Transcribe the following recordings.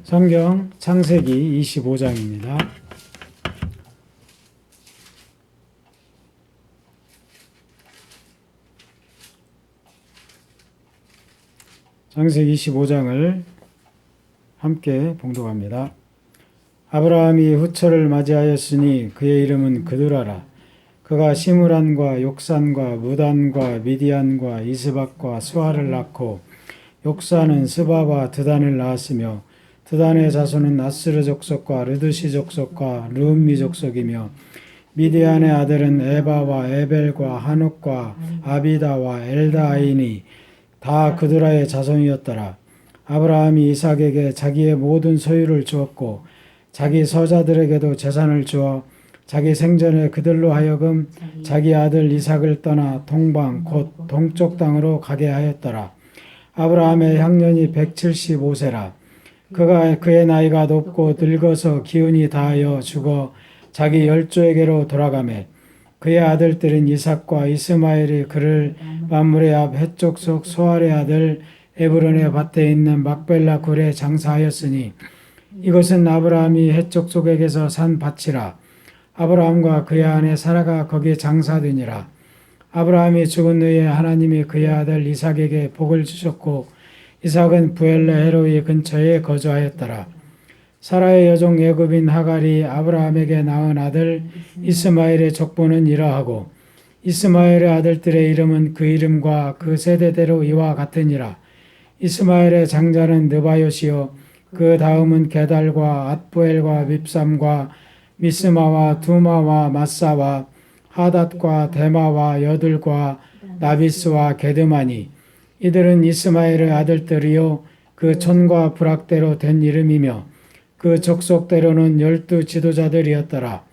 성경 창세기 25장입니다. 창세기 25장을 함께 봉독합니다. 아브라함이 후처를 맞이하였으니 그의 이름은 그두라라. 그가 시므란과 욕산과 무단과 미디안과 이스박과 수아를 낳고 욕산은 스바와 드단을 낳았으며 드단의 자손은 아스르 족속과 르드시 족속과 르음미 족속이며 미디안의 아들은 에바와 에벨과 하녹과 아비다와 엘다아이니 다 그두라의 자손이었더라. 아브라함이 이삭에게 자기의 모든 소유를 주었고 자기 서자들에게도 재산을 주어 자기 생전에 그들로 하여금 자기 아들 이삭을 떠나 동방 곧 동쪽 땅으로 가게 하였더라. 아브라함의 향년이 175세라. 그의 나이가 높고 늙어서 기운이 다하여 죽어 자기 열조에게로 돌아가매 그의 아들들은 이삭과 이스마엘이 그를 만물의 앞 해쪽 속 소알의 아들 에브론의 밭에 있는 막벨라 굴에 장사하였으니 이것은 아브라함이 해쪽 속에게서 산 밭이라. 아브라함과 그의 아내 사라가 거기에 장사되니라. 아브라함이 죽은 후에 하나님이 그의 아들 이삭에게 복을 주셨고 이삭은 부엘레 헤로이 근처에 거주하였더라. 사라의 여종 애굽인 하갈이 아브라함에게 낳은 아들 이스마엘의 족보는 이러하고 이스마엘의 아들들의 이름은 그 이름과 그 세대대로 이와 같으니라. 이스마엘의 장자는 느바요시요 그 다음은 게달과 앗부엘과 밉삼과 미스마와 두마와 마사와 하닷과 데마와 여들과 나비스와 게드마니 이들은 이스마엘의 아들들이요 그 촌과 부락대로 된 이름이며 그 족속대로는 12 지도자들이었더라.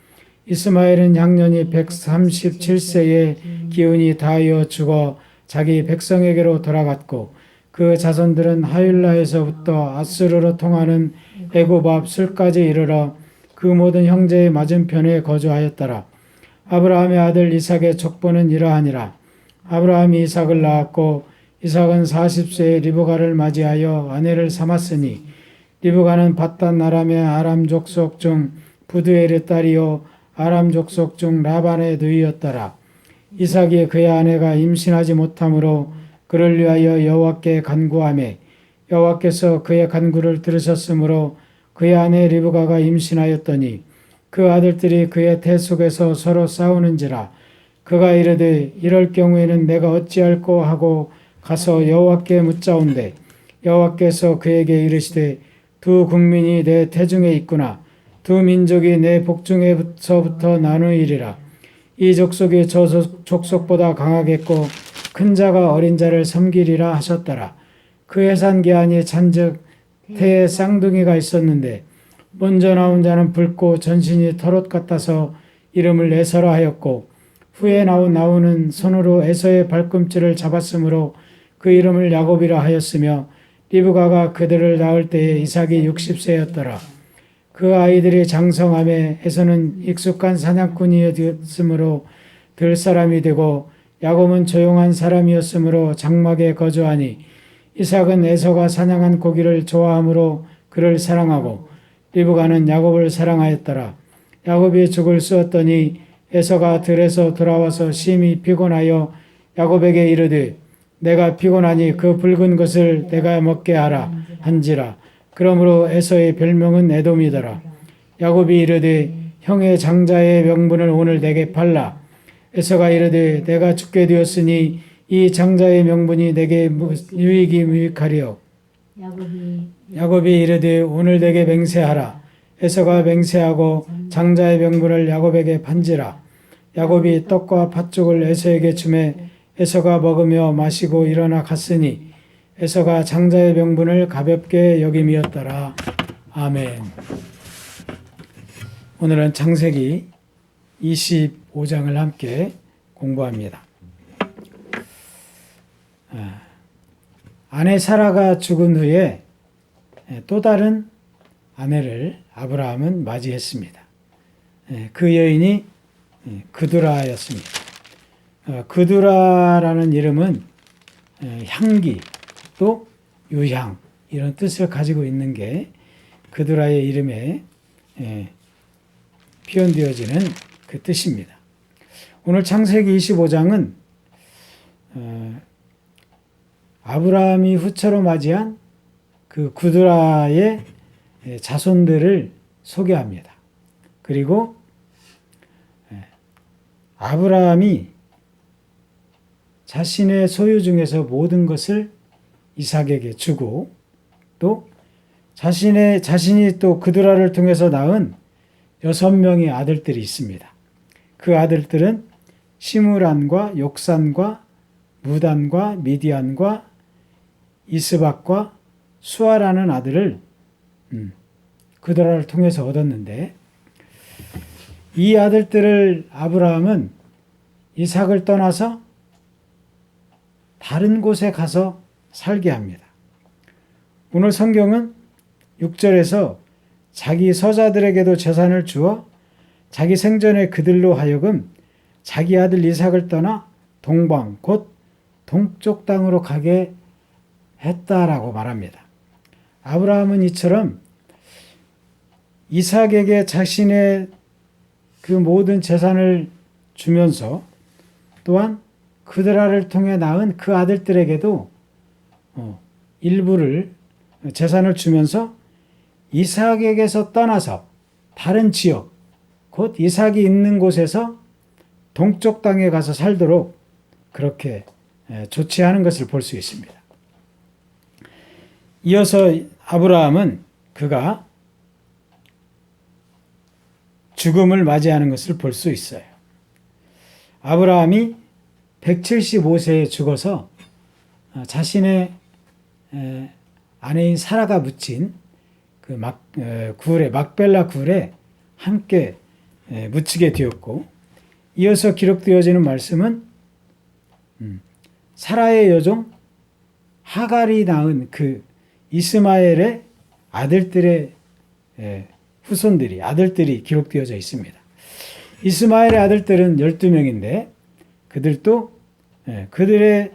이스마엘은 향년이 137세에 기운이 다하여 죽어 자기 백성에게로 돌아갔고 그 자손들은 하윌라에서부터 아수르로 통하는 애굽 앞 술까지 이르러 그 모든 형제의 맞은편에 거주하였더라. 아브라함의 아들 이삭의 족보는 이러하니라. 아브라함이 이삭을 낳았고 이삭은 40세에 리브가를 맞이하여 아내를 삼았으니 리브가는 밧단 아람의 아람 족속 중 부두엘의 딸이요 아람 족속 중 라반의 누이였더라. 이삭이 그의 아내가 임신하지 못하므로 그를 위하여 여호와께 간구하매 여호와께서 그의 간구를 들으셨으므로 그의 아내 리브가가 임신하였더니 그 아들들이 그의 태 속에서 서로 싸우는지라. 그가 이르되 이럴 경우에는 내가 어찌할꼬 하고 가서 여호와께 묻자온대 여호와께서 그에게 이르시되 두 국민이 내 태중에 있구나. 두 민족이 내 복중에서부터 나누이리라. 이 족속이 저 족속보다 강하겠고 큰 자가 어린 자를 섬기리라 하셨더라. 그 해산기한이 찬즉 태에 쌍둥이가 있었는데 먼저 나온 자는 붉고 전신이 털옷 같아서 이름을 에서라 하였고 후에 나온 나우는 손으로 에서의 발꿈치를 잡았으므로 그 이름을 야곱이라 하였으며 리브가가 그들을 낳을 때에 이삭이 60세였더라. 그 아이들이 장성함에 에서는 익숙한 사냥꾼이었으므로 들 사람이 되고 야곱은 조용한 사람이었으므로 장막에 거주하니 이삭은 에서가 사냥한 고기를 좋아하므로 그를 사랑하고 리브가는 야곱을 사랑하였더라. 야곱이 죽을 쑤었더니 에서가 들에서 돌아와서 심히 피곤하여 야곱에게 이르되 내가 피곤하니 그 붉은 것을 내가 먹게 하라 한지라. 그러므로 에서의 별명은 에돔이더라. 야곱이 이르되 형의 장자의 명분을 오늘 내게 팔라. 에서가 이르되 내가 죽게 되었으니 이 장자의 명분이 내게 유익이 무익하리요. 야곱이 이르되 오늘 내게 맹세하라. 에서가 맹세하고 장자의 명분을 야곱에게 판지라. 야곱이 떡과 팥죽을 에서에게 주매 에서가 먹으며 마시고 일어나 갔으니 에서가 장자의 명분을 가볍게 여김이었더라. 아멘. 오늘은 창세기 25장을 함께 공부합니다. 아내 사라가 죽은 후에 또 다른 아내를 아브라함은 맞이했습니다. 그 여인이 그두라였습니다. 그두라라는 이름은 향기 또 유향 이런 뜻을 가지고 있는 게 그두라의 이름에 표현되어지는 그 뜻입니다. 오늘 창세기 25장은 아브라함이 후처로 맞이한 그 그두라의 자손들을 소개합니다. 그리고 아브라함이 자신의 소유 중에서 모든 것을 이삭에게 주고 또 자신이 또 그두라를 통해서 낳은 6명의 아들들이 있습니다. 그 아들들은 시므란과 욕산과 무단과 미디안과 이스박과 수아라는 아들을 그두라를 통해서 얻었는데, 이 아들들을 아브라함은 이삭을 떠나서 다른 곳에 가서 살게 합니다. 오늘 성경은 6절에서 자기 서자들에게도 재산을 주어 자기 생전에 그들로 하여금 자기 아들 이삭을 떠나 동방 곧 동쪽 땅으로 가게 했다라고 말합니다. 아브라함은 이처럼 이삭에게 자신의 그 모든 재산을 주면서 또한 그드라를 통해 낳은 그 아들들에게도 일부를 재산을 주면서 이삭에게서 떠나서 다른 지역, 곧 이삭이 있는 곳에서 동쪽 땅에 가서 살도록 그렇게 조치하는 것을 볼 수 있습니다. 이어서 아브라함은 그가 죽음을 맞이하는 것을 볼 수 있어요. 아브라함이 175세에 죽어서 자신의 아내인 사라가 묻힌 그 굴에, 막벨라 굴에 함께 묻히게 되었고, 이어서 기록되어지는 말씀은 사라의 여종 하갈이 낳은 그 이스마엘의 아들들의 후손들이, 아들들이 기록되어져 있습니다. 이스마엘의 아들들은 12명인데 그들도 그들의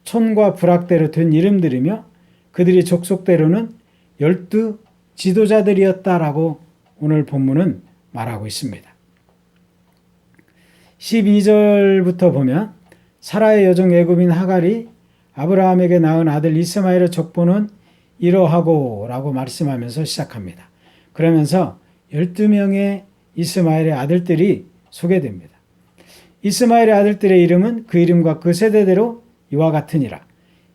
촌과 부락대로 된 이름들이며 그들이 족속대로는 12 지도자들이었다라고 오늘 본문은 말하고 있습니다. 12절부터 보면 사라의 여종 애굽인 하갈이 아브라함에게 낳은 아들 이스마엘의 족보는 이러하고 라고 말씀하면서 시작합니다. 그러면서 12명의 이스마엘의 아들들이 소개됩니다. 이스마엘의 아들들의 이름은 그 이름과 그 세대대로 이와 같으니라.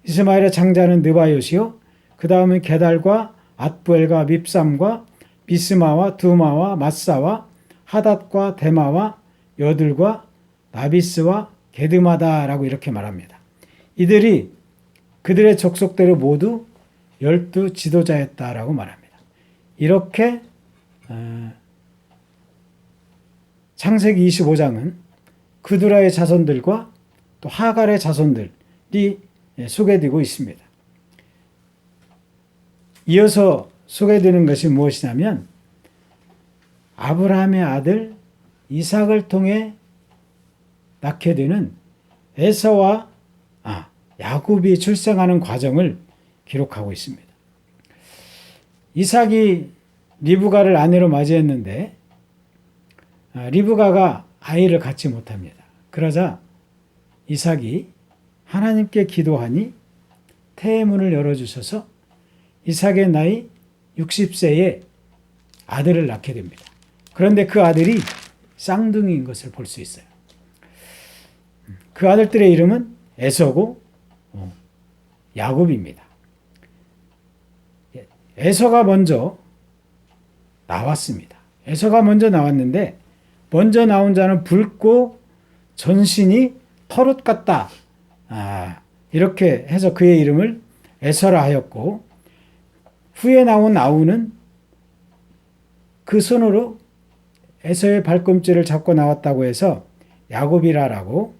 이스마엘의 장자는 느바요시요, 그 다음은 게달과 앗부엘과 밉삼과 비스마와 두마와 마사와 하닷과 데마와 여들과 나비스와 게드마다라고 이렇게 말합니다. 이들이 그들의 족속대로 모두 12 지도자였다라고 말합니다. 이렇게 창세기 25장은 그두라의 자손들과 또 하갈의 자손들이 소개되고 있습니다. 이어서 소개되는 것이 무엇이냐면 아브라함의 아들 이삭을 통해 낳게 되는 에서와 야곱이 출생하는 과정을 기록하고 있습니다. 이삭이 리브가를 아내로 맞이했는데 리브가가 아이를 갖지 못합니다. 그러자 이삭이 하나님께 기도하니 태문을 열어주셔서 이삭의 나이 60세에 아들을 낳게 됩니다. 그런데 그 아들이 쌍둥이인 것을 볼 수 있어요. 그 아들들의 이름은 에서고 야곱입니다. 에서가 먼저 나왔습니다. 에서가 먼저 나왔는데 먼저 나온 자는 붉고 전신이 털옷 같다. 이렇게 해서 그의 이름을 에서라 하였고, 후에 나온 아우는 그 손으로 에서의 발꿈치를 잡고 나왔다고 해서 야곱이라라고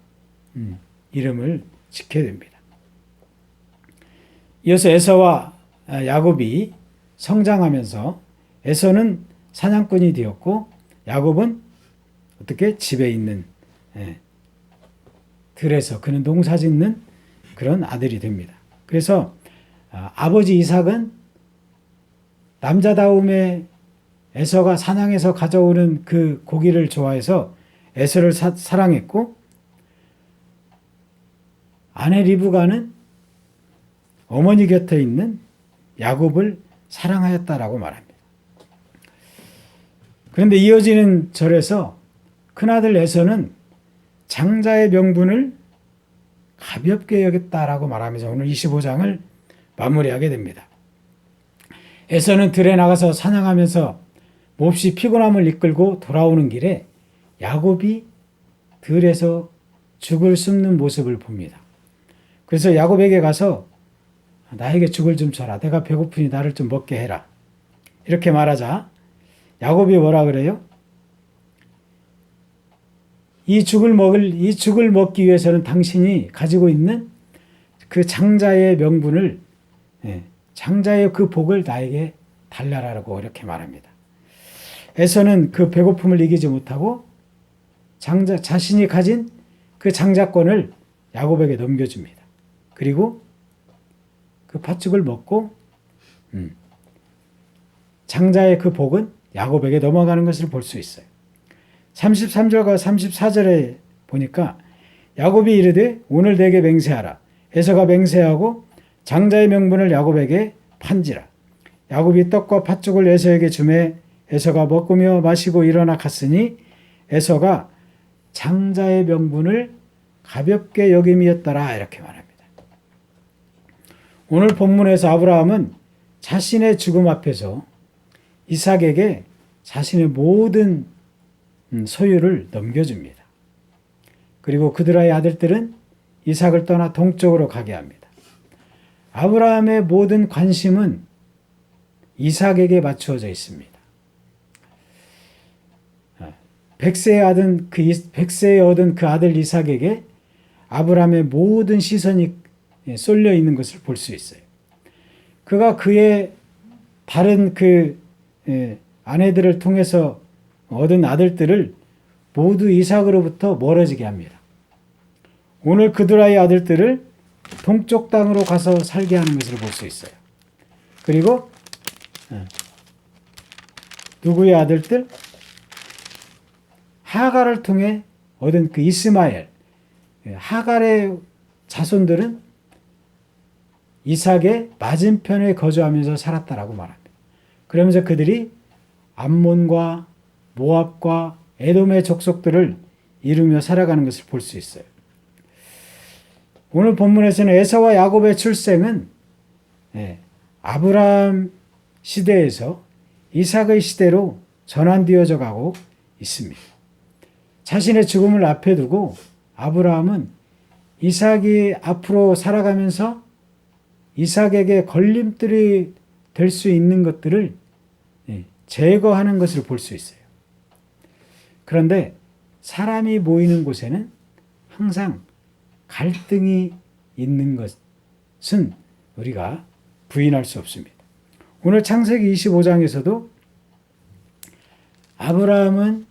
이름을 짓게 됩니다. 이어서 에서와 야곱이 성장하면서 에서는 사냥꾼이 되었고 야곱은 어떻게 집에 있는 들에서 그는 농사 짓는 그런 아들이 됩니다. 그래서 아버지 이삭은 남자다움에 에서가 사냥해서 가져오는 그 고기를 좋아해서 에서를 사랑했고, 아내 리브가는 어머니 곁에 있는 야곱을 사랑하였다라고 말합니다. 그런데 이어지는 절에서 큰아들 에서는 장자의 명분을 가볍게 여겼다라고 말하면서 오늘 25장을 마무리하게 됩니다. 에서는 들에 나가서 사냥하면서 몹시 피곤함을 이끌고 돌아오는 길에 야곱이 들에서 죽을 씹는 모습을 봅니다. 그래서 야곱에게 가서 나에게 죽을 좀 줘라. 내가 배고프니 나를 좀 먹게 해라. 이렇게 말하자 야곱이 뭐라 그래요? 이 죽을 먹기 위해서는 당신이 가지고 있는 그 장자의 명분을, 장자의 그 복을 나에게 달라라고 이렇게 말합니다. 에서는 그 배고픔을 이기지 못하고 자신이 가진 그 장자권을 야곱에게 넘겨줍니다. 그리고 그 팥죽을 먹고 장자의 그 복은 야곱에게 넘어가는 것을 볼 수 있어요. 33절과 34절에 보니까 야곱이 이르되 오늘 내게 맹세하라. 에서가 맹세하고 장자의 명분을 야곱에게 판지라. 야곱이 떡과 팥죽을 에서에게 주매 에서가 먹으며 마시고 일어나 갔으니 에서가 장자의 명분을 가볍게 여김이었더라 이렇게 말합니다. 오늘 본문에서 아브라함은 자신의 죽음 앞에서 이삭에게 자신의 모든 소유를 넘겨줍니다. 그리고 그들의 아들들은 이삭을 떠나 동쪽으로 가게 합니다. 아브라함의 모든 관심은 이삭에게 맞추어져 있습니다. 백세에 얻은 그 아들 이삭에게 아브라함의 모든 시선이 쏠려 있는 것을 볼 수 있어요. 그가 그의 다른 아내들을 통해서 얻은 아들들을 모두 이삭으로부터 멀어지게 합니다. 오늘 그들의 아들들을 동쪽 땅으로 가서 살게 하는 것을 볼 수 있어요. 그리고 누구의 아들들? 하갈을 통해 얻은 그 이스마엘, 하갈의 자손들은 이삭의 맞은편에 거주하면서 살았다라고 말합니다. 그러면서 그들이 암몬과 모압과 에돔의 족속들을 이루며 살아가는 것을 볼 수 있어요. 오늘 본문에서는 에서와 야곱의 출생은 아브라함 시대에서 이삭의 시대로 전환되어져 가고 있습니다. 자신의 죽음을 앞에 두고 아브라함은 이삭이 앞으로 살아가면서 이삭에게 걸림돌이 될 수 있는 것들을 제거하는 것을 볼 수 있어요. 그런데 사람이 모이는 곳에는 항상 갈등이 있는 것은 우리가 부인할 수 없습니다. 오늘 창세기 25장에서도 아브라함은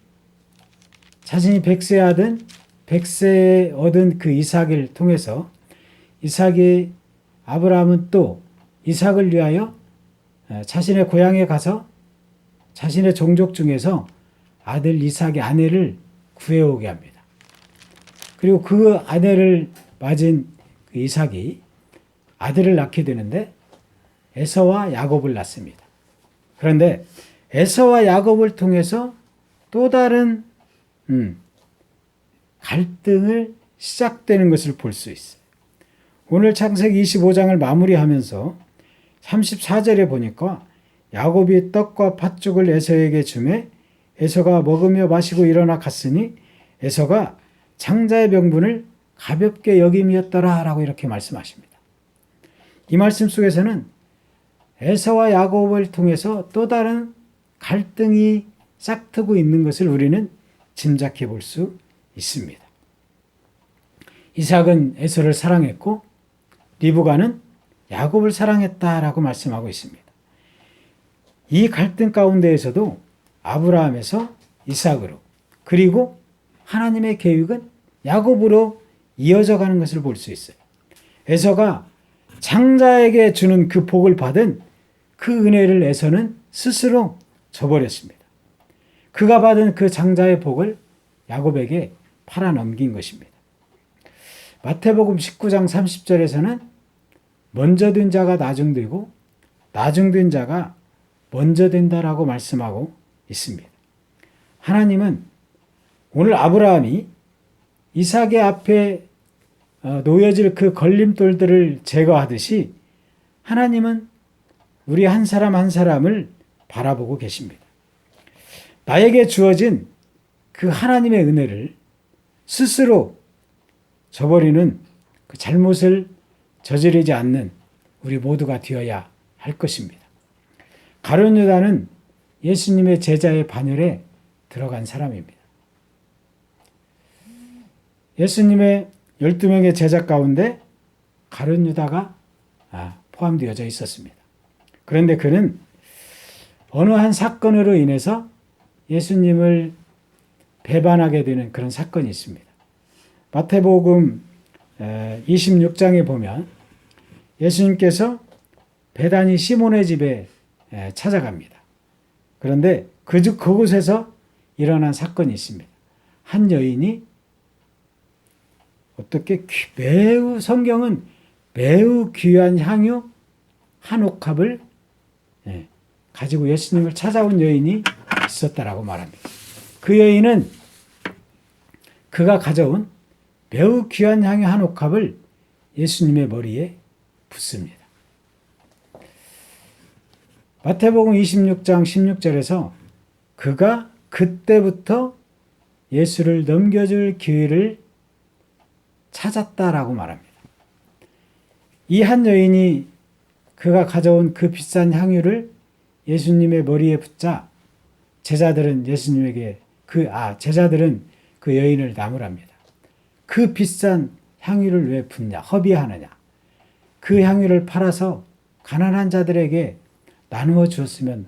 자신이 백세에 얻은 그 이삭을 통해서 아브라함은 또 이삭을 위하여 자신의 고향에 가서 자신의 종족 중에서 아들 이삭의 아내를 구해오게 합니다. 그리고 그 아내를 맞은 그 이삭이 아들을 낳게 되는데 에서와 야곱을 낳습니다. 그런데 에서와 야곱을 통해서 또 다른 갈등을 시작되는 것을 볼 수 있어요. 오늘 창세기 25장을 마무리하면서 34절에 보니까 야곱이 떡과 팥죽을 에서에게 주매 에서가 먹으며 마시고 일어나 갔으니 에서가 장자의 명분을 가볍게 여김이었더라 라고 이렇게 말씀하십니다. 이 말씀 속에서는 에서와 야곱을 통해서 또 다른 갈등이 싹트고 있는 것을 우리는 짐작해 볼 수 있습니다. 이삭은 에서를 사랑했고 리브가는 야곱을 사랑했다라고 말씀하고 있습니다. 이 갈등 가운데에서도 아브라함에서 이삭으로 그리고 하나님의 계획은 야곱으로 이어져 가는 것을 볼 수 있어요. 에서가 장자에게 주는 그 복을 받은 그 은혜를 에서는 스스로 저버렸습니다. 그가 받은 그 장자의 복을 야곱에게 팔아넘긴 것입니다. 마태복음 19장 30절에서는 먼저 된 자가 나중되고 나중된 자가 먼저 된다라고 말씀하고 있습니다. 하나님은 오늘 아브라함이 이삭의 앞에 놓여질 그 걸림돌들을 제거하듯이 하나님은 우리 한 사람 한 사람을 바라보고 계십니다. 나에게 주어진 그 하나님의 은혜를 스스로 저버리는 그 잘못을 저지르지 않는 우리 모두가 되어야 할 것입니다. 가룟 유다는 예수님의 제자의 반열에 들어간 사람입니다. 예수님의 12명의 제자 가운데 가룟 유다가 포함되어져 있었습니다. 그런데 그는 어느 한 사건으로 인해서 예수님을 배반하게 되는 그런 사건이 있습니다. 마태복음 26장에 보면 예수님께서 베다니 시몬의 집에 찾아갑니다. 그런데 그곳에서 일어난 사건이 있습니다. 한 여인이 어떻게 성경은 매우 귀한 향유 한 옥합을 가지고 예수님을 찾아온 여인이 있었다라고 말합니다. 그 여인은 그가 가져온 매우 귀한 향유 한 옥합을 예수님의 머리에 붓습니다. 마태복음 26장 16절에서 그가 그때부터 예수를 넘겨줄 기회를 찾았다라고 말합니다. 이 한 여인이 그가 가져온 그 비싼 향유를 예수님의 머리에 붓자 제자들은 제자들은 그 여인을 나무랍니다. 그 비싼 향유를 왜 붓냐? 허비하느냐? 그 향유를 팔아서 가난한 자들에게 나누어 주었으면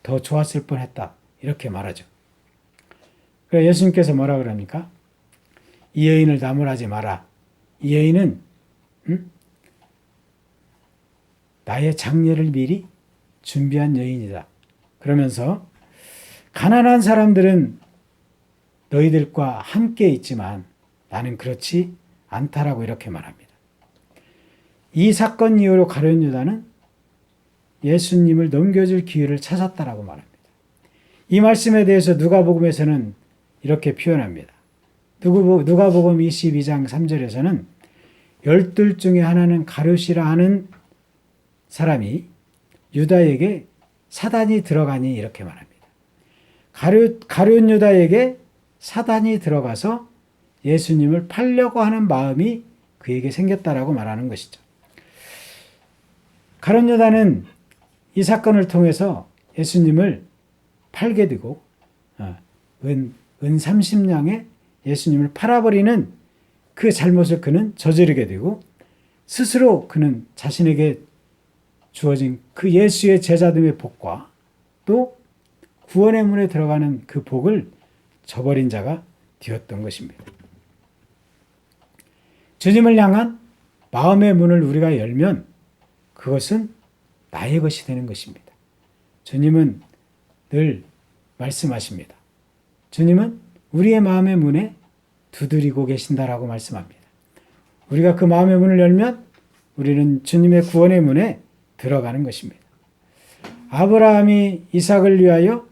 더 좋았을 뻔했다. 이렇게 말하죠. 그래서 예수님께서 뭐라 그럽니까? 이 여인을 나무라지 마라. 이 여인은 나의 장례를 미리 준비한 여인이다. 그러면서 가난한 사람들은 너희들과 함께 있지만 나는 그렇지 않다라고 이렇게 말합니다. 이 사건 이후로 가룟 유다는 예수님을 넘겨줄 기회를 찾았다라고 말합니다. 이 말씀에 대해서 누가복음에서는 이렇게 표현합니다. 누가복음 22장 3절에서는 12 중에 하나는 가룟이라 하는 사람이 유다에게 사단이 들어가니 이렇게 말합니다. 가룟 유다에게 사단이 들어가서 예수님을 팔려고 하는 마음이 그에게 생겼다라고 말하는 것이죠. 가룟 유다는 이 사건을 통해서 예수님을 팔게 되고 은 30냥에 예수님을 팔아버리는 그 잘못을 그는 저지르게 되고 스스로 그는 자신에게 주어진 그 예수의 제자됨의 복과 또 구원의 문에 들어가는 그 복을 저버린 자가 되었던 것입니다. 주님을 향한 마음의 문을 우리가 열면 그것은 나의 것이 되는 것입니다. 주님은 늘 말씀하십니다. 주님은 우리의 마음의 문에 두드리고 계신다라고 말씀합니다. 우리가 그 마음의 문을 열면 우리는 주님의 구원의 문에 들어가는 것입니다. 아브라함이 이삭을 위하여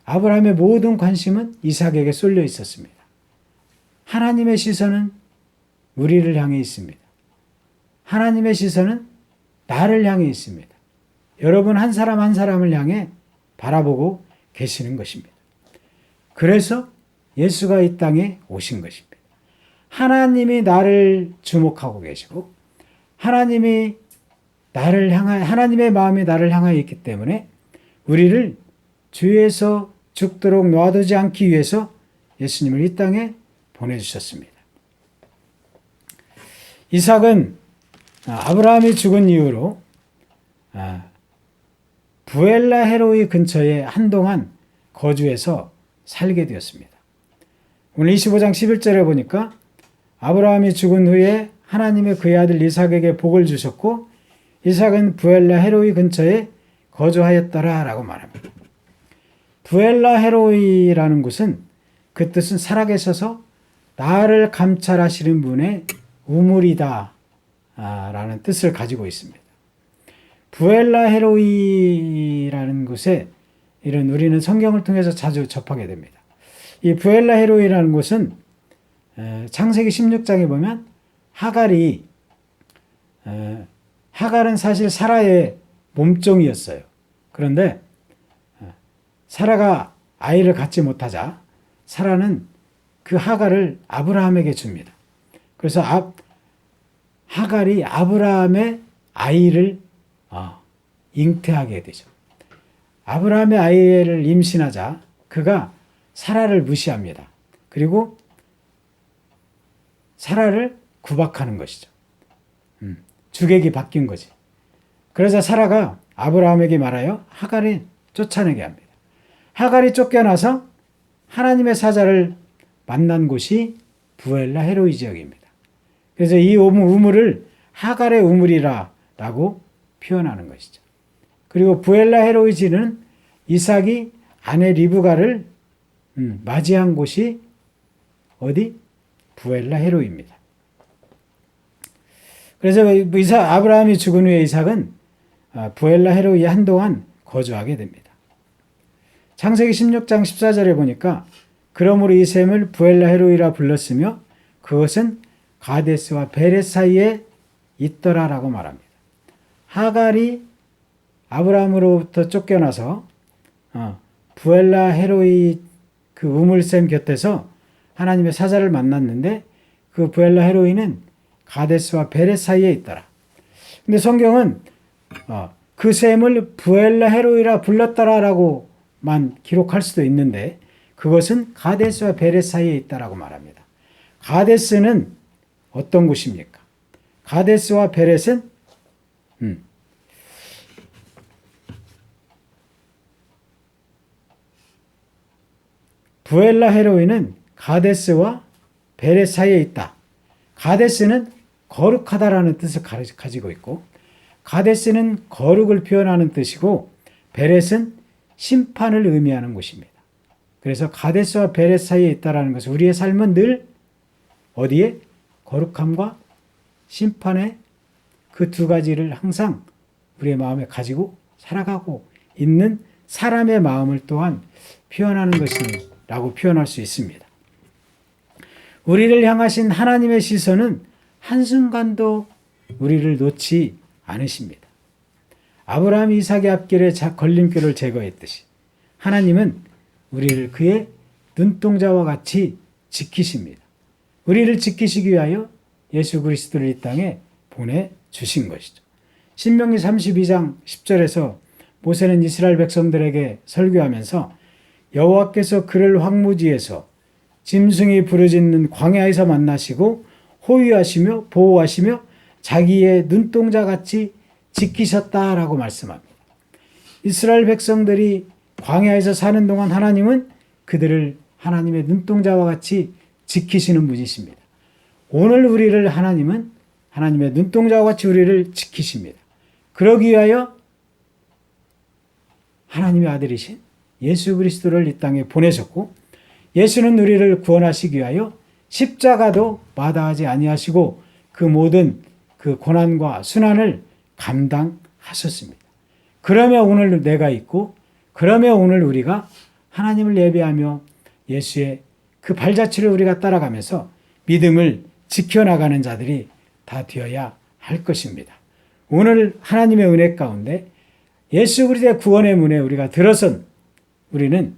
아브라함의 모든 관심은 이삭에게 쏠려 있었습니다. 하나님의 시선은 우리를 향해 있습니다. 하나님의 시선은 나를 향해 있습니다. 여러분 한 사람 한 사람을 향해 바라보고 계시는 것입니다. 그래서 예수가 이 땅에 오신 것입니다. 하나님이 나를 주목하고 계시고 하나님의 마음이 나를 향하여 있기 때문에 우리를 죄에서 죽도록 놔두지 않기 위해서 예수님을 이 땅에 보내주셨습니다. 이삭은 아브라함이 죽은 이후로 부엘라 헤로이 근처에 한동안 거주해서 살게 되었습니다. 오늘 25장 11절에 보니까 아브라함이 죽은 후에 하나님의 그의 아들 이삭에게 복을 주셨고 이삭은 부엘라 헤로이 근처에 거주하였더라라고 말합니다. 부엘라 헤로이라는 곳은 그 뜻은 살아계셔서 나를 감찰하시는 분의 우물이다 라는 뜻을 가지고 있습니다. 부엘라 헤로이라는 곳에 이런 우리는 성경을 통해서 자주 접하게 됩니다. 이 부엘라 헤로이라는 곳은 창세기 16장에 보면 하갈은 사실 사라의 몸종이었어요. 그런데 사라가 아이를 갖지 못하자 사라는 그 하갈을 아브라함에게 줍니다. 그래서 하갈이 아브라함의 아이를 잉태하게 되죠. 아브라함의 아이를 임신하자 그가 사라를 무시합니다. 그리고 사라를 구박하는 것이죠. 주객이 바뀐 거지. 그러자 사라가 아브라함에게 말하여 하갈을 쫓아내게 합니다. 하갈이 쫓겨나서 하나님의 사자를 만난 곳이 부엘라 헤로이 지역입니다. 그래서 이 우물을 하갈의 우물이라고 표현하는 것이죠. 그리고 부엘라 헤로이지는 이삭이 아내 리브가를 맞이한 곳이 어디? 부엘라 헤로이입니다. 그래서 아브라함이 죽은 후에 이삭은 부엘라 헤로이에 한동안 거주하게 됩니다. 창세기 16장 14절에 보니까 그러므로 이 셈을 부엘라 헤로이라 불렀으며 그것은 가데스와 베렛 사이에 있더라라고 말합니다. 하갈이 아브라함으로부터 쫓겨나서 부엘라 헤로이 그 우물샘 곁에서 하나님의 사자를 만났는데 그 부엘라 헤로이는 가데스와 베렛 사이에 있더라. 근데 성경은 그 샘을 부엘라 헤로이라 불렀더라라고만 기록할 수도 있는데 그것은 가데스와 베렛 사이에 있다라고 말합니다. 가데스는 어떤 곳입니까? 가데스와 베렛은 부엘라 헤로이는 가데스와 베렛 사이에 있다. 가데스는 거룩하다라는 뜻을 가지고 있고 가데스는 거룩을 표현하는 뜻이고 베렛은 심판을 의미하는 곳입니다. 그래서 가데스와 베렛 사이에 있다라는 것은 우리의 삶은 늘 어디에? 거룩함과 심판의 그 두 가지를 항상 우리의 마음에 가지고 살아가고 있는 사람의 마음을 또한 표현하는 것이라고 표현할 수 있습니다. 우리를 향하신 하나님의 시선은 한순간도 우리를 놓지 않으십니다. 아브라함이 이삭의 앞길에 걸림돌을 제거했듯이 하나님은 우리를 그의 눈동자와 같이 지키십니다. 우리를 지키시기 위하여 예수 그리스도를 이 땅에 보내주신 것이죠. 신명기 32장 10절에서 모세는 이스라엘 백성들에게 설교하면서 여호와께서 그를 황무지에서 짐승이 부르짖는 광야에서 만나시고 호위하시며 보호하시며 자기의 눈동자같이 지키셨다라고 말씀합니다. 이스라엘 백성들이 광야에서 사는 동안 하나님은 그들을 하나님의 눈동자와 같이 지키시는 분이십니다. 오늘 우리를 하나님은 하나님의 눈동자와 같이 우리를 지키십니다. 그러기 위하여 하나님의 아들이신 예수 그리스도를 이 땅에 보내셨고 예수는 우리를 구원하시기 위하여 십자가도 마다하지 아니하시고 그 모든 그 고난과 순환을 감당하셨습니다. 그러며 오늘 내가 있고 그러며 오늘 우리가 하나님을 예배하며 예수의 그 발자취를 우리가 따라가면서 믿음을 지켜나가는 자들이 다 되어야 할 것입니다. 오늘 하나님의 은혜 가운데 예수 그리스도의 구원의 문에 우리가 들어선 우리는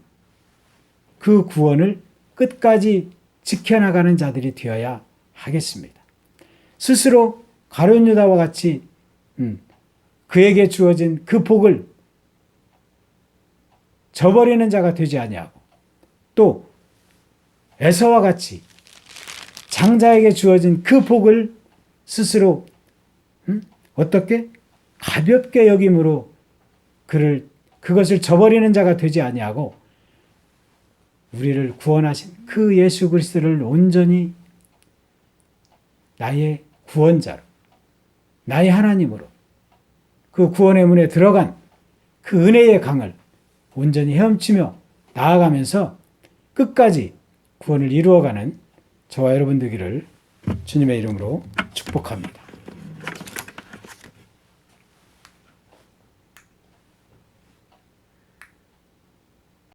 그 구원을 끝까지 지켜나가는 자들이 되어야 하겠습니다. 스스로 가룟 유다와 같이 그에게 주어진 그 복을 저버리는 자가 되지 아니하고 또 에서와 같이 장자에게 주어진 그 복을 스스로 어떻게 가볍게 여김으로 그것을 저버리는 자가 되지 아니하고 우리를 구원하신 그 예수 그리스도를 온전히 나의 구원자로 나의 하나님으로 그 구원의 문에 들어간 그 은혜의 강을 온전히 헤엄치며 나아가면서 끝까지 구원을 이루어가는 저와 여러분 되기를 주님의 이름으로 축복합니다.